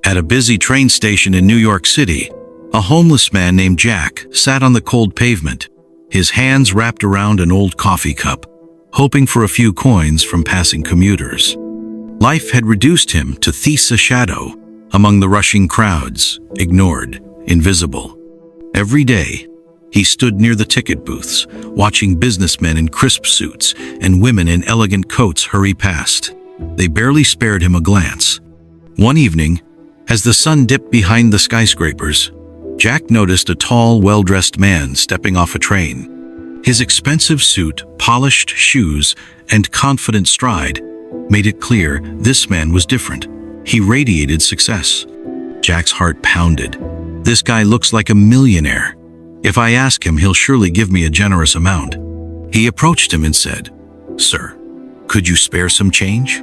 At a busy train station in New York City, a homeless man named Jack sat on the cold pavement, his hands wrapped around an old coffee cup, hoping for a few coins from passing commuters. Life had reduced him to a shadow among the rushing crowds, ignored, invisible. Every day, he stood near the ticket booths, watching businessmen in crisp suits and women in elegant coats hurry past. They barely spared him a glance. One evening, as the sun dipped behind the skyscrapers, Jack noticed a tall, well-dressed man stepping off a train. His expensive suit, polished shoes, and confident stride made it clear this man was different. He radiated success. Jack's heart pounded. This guy looks like a millionaire. If I ask him, he'll surely give me a generous amount. He approached him and said, "Sir, could you spare some change?"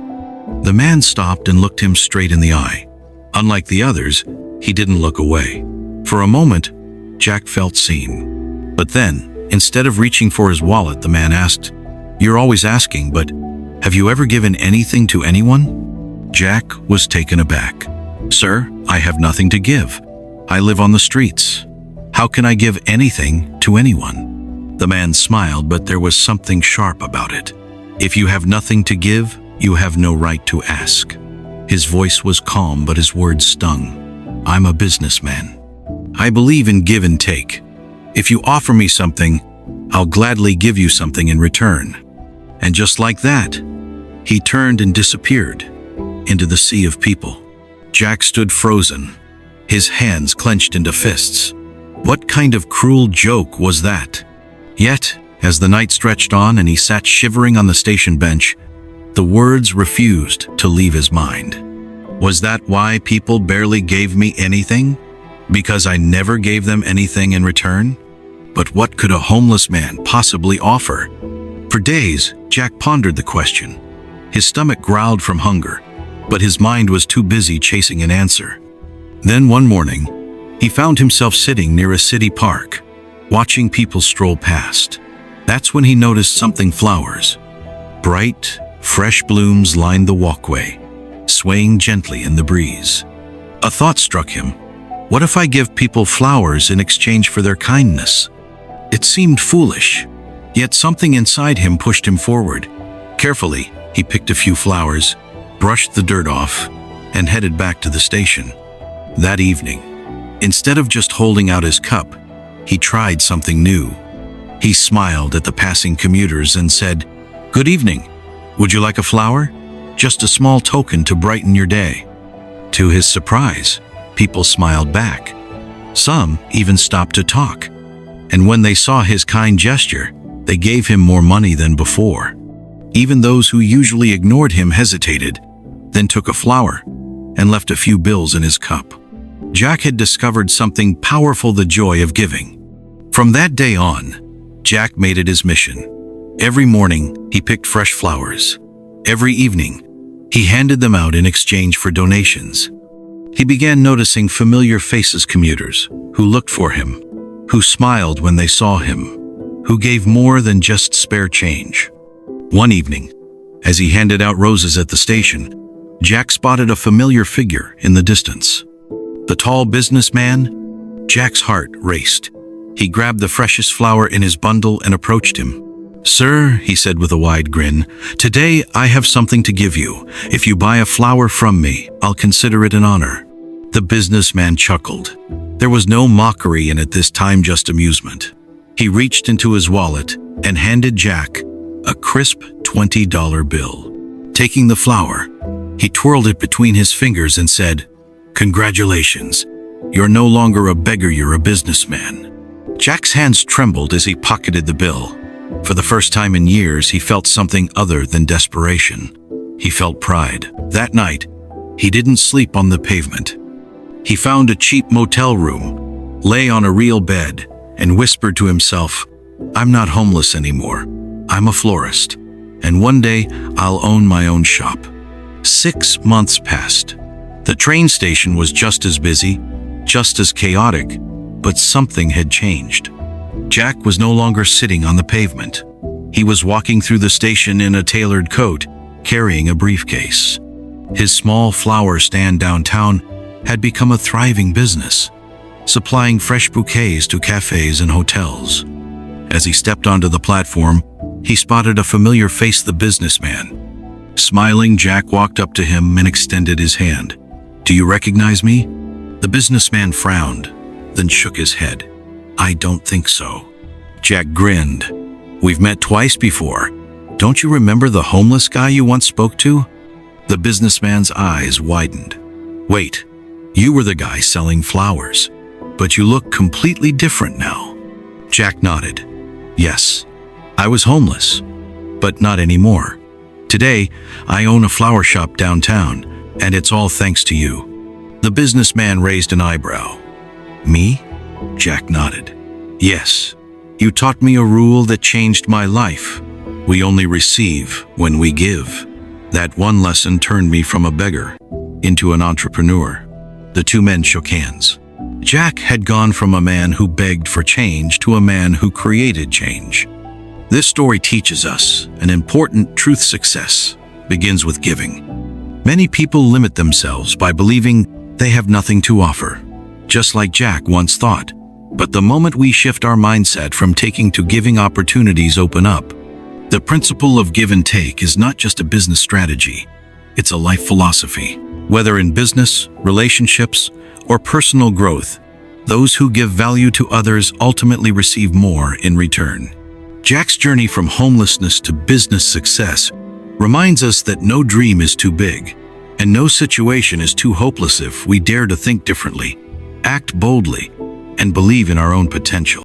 The man stopped and looked him straight in the eye. Unlike the others, he didn't look away. For a moment, Jack felt seen. But then, instead of reaching for his wallet, the man asked, "You're always asking, but have you ever given anything to anyone?" Jack was taken aback. "Sir, I have nothing to give. I live on the streets. How can I give anything to anyone?" The man smiled, but there was something sharp about it. "If you have nothing to give, you have no right to ask." His voice was calm, but his words stung. "I'm a businessman. I believe in give and take. If you offer me something, I'll gladly give you something in return." And just like that, he turned and disappeared into the sea of people. Jack stood frozen, his hands clenched into fists. What kind of cruel joke was that? Yet, as the night stretched on and he sat shivering on the station bench, the words refused to leave his mind. Was that why people barely gave me anything? Because I never gave them anything in return? But what could a homeless man possibly offer? For days, Jack pondered the question. His stomach growled from hunger, but his mind was too busy chasing an answer. Then one morning, he found himself sitting near a city park, watching people stroll past. That's when he noticed something: flowers. Bright, fresh blooms lined the walkway, swaying gently in the breeze. A thought struck him. What if I give people flowers in exchange for their kindness? It seemed foolish, yet something inside him pushed him forward. Carefully, he picked a few flowers, brushed the dirt off, and headed back to the station. That evening, instead of just holding out his cup, he tried something new. He smiled at the passing commuters and said, "Good evening. Would you like a flower? Just a small token to brighten your day." To his surprise, people smiled back. Some even stopped to talk. And when they saw his kind gesture, they gave him more money than before. Even those who usually ignored him hesitated, then took a flower and left a few bills in his cup. Jack had discovered something powerful: the joy of giving. From that day on, Jack made it his mission. Every morning, he picked fresh flowers. Every evening, he handed them out in exchange for donations. He began noticing familiar faces: commuters who looked for him, who smiled when they saw him, who gave more than just spare change. One evening, as he handed out roses at the station, Jack spotted a familiar figure in the distance. The tall businessman? Jack's heart raced. He grabbed the freshest flower in his bundle and approached him. "Sir," he said with a wide grin, "today I have something to give you. If you buy a flower from me, I'll consider it an honor." The businessman chuckled. There was no mockery in it this time, just amusement. He reached into his wallet and handed Jack a crisp $20 bill. Taking the flower, he twirled it between his fingers and said, "Congratulations. You're no longer a beggar, you're a businessman." Jack's hands trembled as he pocketed the bill. For the first time in years, he felt something other than desperation. He felt pride. That night, he didn't sleep on the pavement. He found a cheap motel room, lay on a real bed, and whispered to himself, "I'm not homeless anymore. I'm a florist, and one day I'll own my own shop." 6 months passed. The train station was just as busy, just as chaotic, but something had changed. Jack was no longer sitting on the pavement. He was walking through the station in a tailored coat, carrying a briefcase. His small flower stand downtown had become a thriving business, supplying fresh bouquets to cafes and hotels. As he stepped onto the platform, he spotted a familiar face, the businessman. Smiling, Jack walked up to him and extended his hand. "Do you recognize me?" The businessman frowned, then shook his head. "I don't think so." Jack grinned. "We've met twice before. Don't you remember the homeless guy you once spoke to?" The businessman's eyes widened. "Wait, you were the guy selling flowers, but you look completely different now." Jack nodded. "Yes, I was homeless, but not anymore. Today, I own a flower shop downtown, and it's all thanks to you." The businessman raised an eyebrow. "Me?" Jack nodded. "Yes, you taught me a rule that changed my life. We only receive when we give. That one lesson turned me from a beggar into an entrepreneur." The two men shook hands. Jack had gone from a man who begged for change to a man who created change. This story teaches us an important truth: success begins with giving. Many people limit themselves by believing they have nothing to offer, just like Jack once thought. But the moment we shift our mindset from taking to giving, opportunities open up. The principle of give and take is not just a business strategy, it's a life philosophy. Whether in business, relationships, or personal growth, those who give value to others ultimately receive more in return. Jack's journey from homelessness to business success reminds us that no dream is too big, and no situation is too hopeless if we dare to think differently, act boldly, and believe in our own potential.